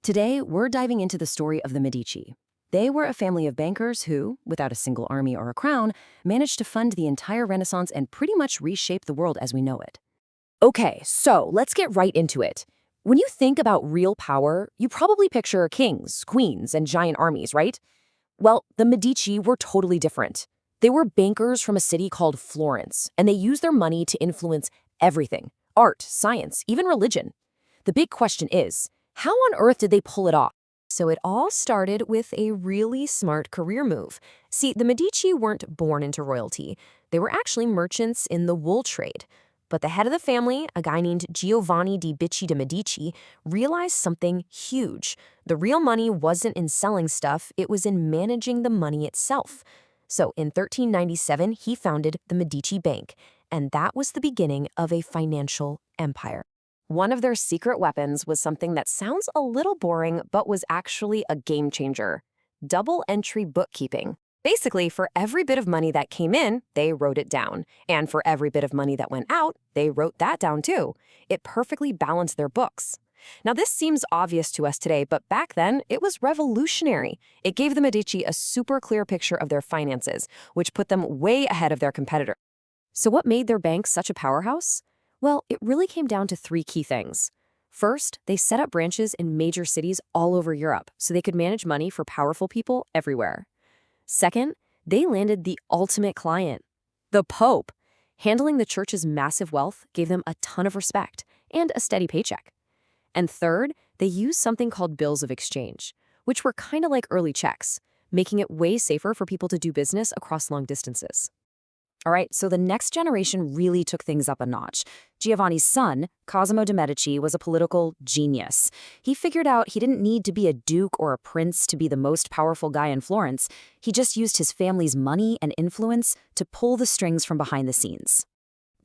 Today, we're diving into the story of the Medici. They were a family of bankers who, without a single army or a crown, managed to fund the entire Renaissance and pretty much reshape the world as we know it. Okay, so let's get right into it. When you think about real power, you probably picture kings, queens, and giant armies, right? Well, the Medici were totally different. They were bankers from a city called Florence, and they used their money to influence everything: art, science, even religion. The big question is, how on earth did they pull it off? So it all started with a really smart career move. See, the Medici weren't born into royalty. They were actually merchants in the wool trade. But the head of the family, a guy named Giovanni di Bicci de Medici, realized something huge. The real money wasn't in selling stuff, it was in managing the money itself. So in 1397, he founded the Medici Bank, and that was the beginning of a financial empire. One of their secret weapons was something that sounds a little boring, but was actually a game changer: double entry bookkeeping. Basically, for every bit of money that came in, they wrote it down. And for every bit of money that went out, they wrote that down too. It perfectly balanced their books. Now, this seems obvious to us today, but back then, it was revolutionary. It gave the Medici a super clear picture of their finances, which put them way ahead of their competitor. So what made their bank such a powerhouse? Well, it really came down to three key things. First, they set up branches in major cities all over Europe so they could manage money for powerful people everywhere. Second, they landed the ultimate client, the Pope. Handling the church's massive wealth gave them a ton of respect and a steady paycheck. And third, they used something called bills of exchange, which were kind of like early checks, making it way safer for people to do business across long distances. All right, so the next generation really took things up a notch. Giovanni's son, Cosimo de Medici, was a political genius. He figured out he didn't need to be a duke or a prince to be the most powerful guy in Florence. He just used his family's money and influence to pull the strings from behind the scenes.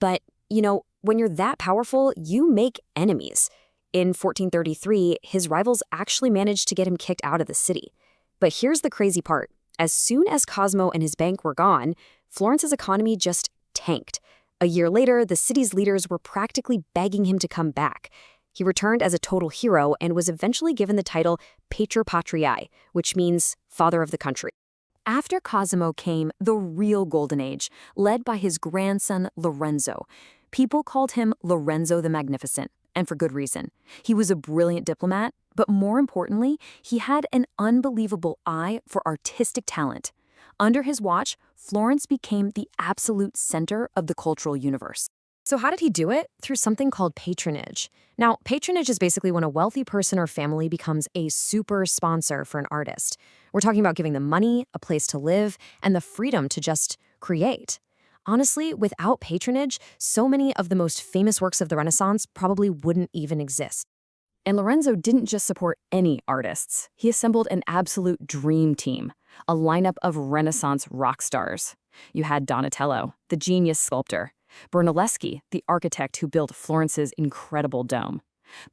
But, when you're that powerful, you make enemies. In 1433, his rivals actually managed to get him kicked out of the city. But here's the crazy part. As soon as Cosimo and his bank were gone, Florence's economy just tanked. A year later, the city's leaders were practically begging him to come back. He returned as a total hero and was eventually given the title Pater Patriae, which means father of the country. After Cosimo came the real Golden Age, led by his grandson Lorenzo. People called him Lorenzo the Magnificent, and for good reason. He was a brilliant diplomat, but more importantly, he had an unbelievable eye for artistic talent. Under his watch, Florence became the absolute center of the cultural universe. So how did he do it? Through something called patronage. Now, patronage is basically when a wealthy person or family becomes a super sponsor for an artist. We're talking about giving them money, a place to live, and the freedom to just create. Honestly, without patronage, so many of the most famous works of the Renaissance probably wouldn't even exist. And Lorenzo didn't just support any artists. He assembled an absolute dream team, a lineup of Renaissance rock stars. You had Donatello, the genius sculptor; Brunelleschi, the architect who built Florence's incredible dome;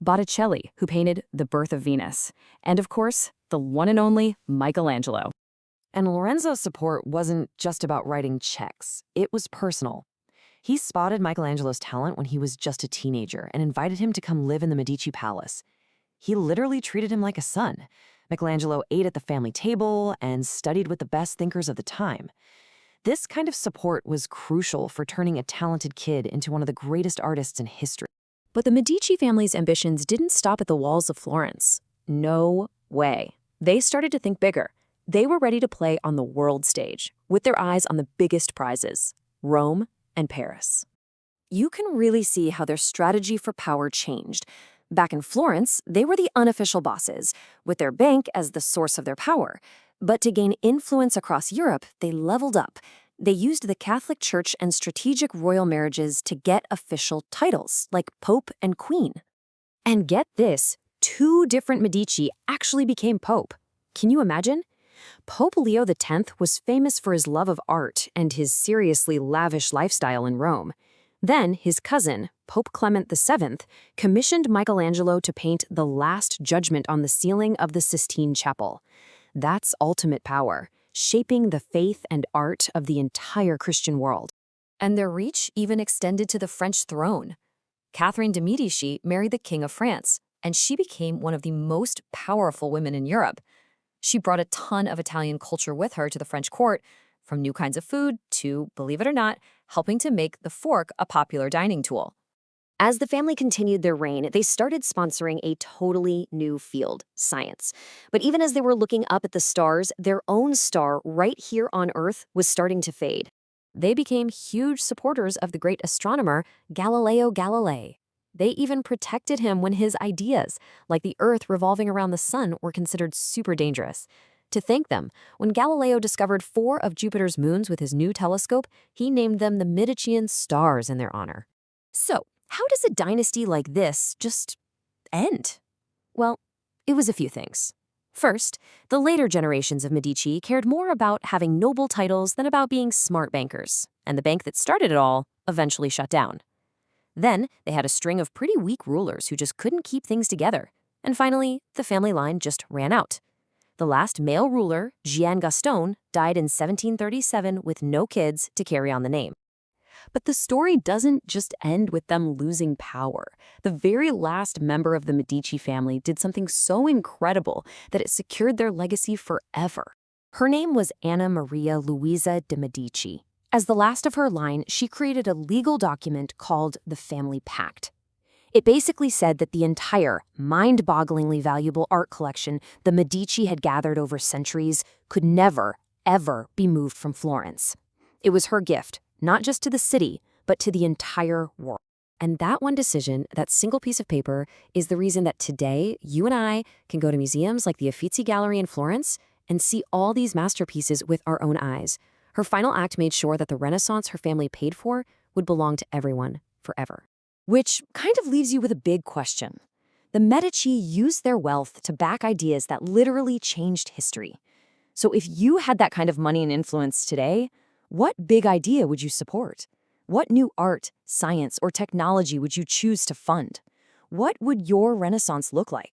Botticelli, who painted The Birth of Venus; and of course, the one and only Michelangelo. And Lorenzo's support wasn't just about writing checks. It was personal. He spotted Michelangelo's talent when he was just a teenager and invited him to come live in the Medici palace. He literally treated him like a son. Michelangelo ate at the family table and studied with the best thinkers of the time. This kind of support was crucial for turning a talented kid into one of the greatest artists in history. But the Medici family's ambitions didn't stop at the walls of Florence. No way. They started to think bigger. They were ready to play on the world stage, with their eyes on the biggest prizes: Rome and Paris. You can really see how their strategy for power changed. Back in Florence, they were the unofficial bosses, with their bank as the source of their power. But to gain influence across Europe, they leveled up. They used the Catholic Church and strategic royal marriages to get official titles, like Pope and Queen. And get this, 2 different Medici actually became Pope. Can you imagine? Pope Leo X was famous for his love of art and his seriously lavish lifestyle in Rome. Then his cousin, Pope Clement VII, commissioned Michelangelo to paint the Last Judgment on the ceiling of the Sistine Chapel. That's ultimate power, shaping the faith and art of the entire Christian world. And their reach even extended to the French throne. Catherine de Medici married the King of France, and she became one of the most powerful women in Europe. She brought a ton of Italian culture with her to the French court, from new kinds of food to, believe it or not, helping to make the fork a popular dining tool. As the family continued their reign, they started sponsoring a totally new field, science. But even as they were looking up at the stars, their own star right here on Earth was starting to fade. They became huge supporters of the great astronomer Galileo Galilei. They even protected him when his ideas, like the Earth revolving around the sun, were considered super dangerous. To thank them, when Galileo discovered 4 of Jupiter's moons with his new telescope, he named them the Medicean stars in their honor. So, how does a dynasty like this just end? Well, it was a few things. First, the later generations of Medici cared more about having noble titles than about being smart bankers, and the bank that started it all eventually shut down. Then, they had a string of pretty weak rulers who just couldn't keep things together. And finally, the family line just ran out. The last male ruler, Gian Gaston, died in 1737 with no kids to carry on the name. But the story doesn't just end with them losing power. The very last member of the Medici family did something so incredible that it secured their legacy forever. Her name was Anna Maria Luisa de Medici. As the last of her line, she created a legal document called the Family Pact. It basically said that the entire, mind-bogglingly valuable art collection the Medici had gathered over centuries could never, ever be moved from Florence. It was her gift, not just to the city, but to the entire world. And that one decision, that single piece of paper, is the reason that today you and I can go to museums like the Uffizi Gallery in Florence and see all these masterpieces with our own eyes. Her final act made sure that the Renaissance her family paid for would belong to everyone forever. Which kind of leaves you with a big question. The Medici used their wealth to back ideas that literally changed history. So if you had that kind of money and influence today, what big idea would you support? What new art, science, or technology would you choose to fund? What would your Renaissance look like?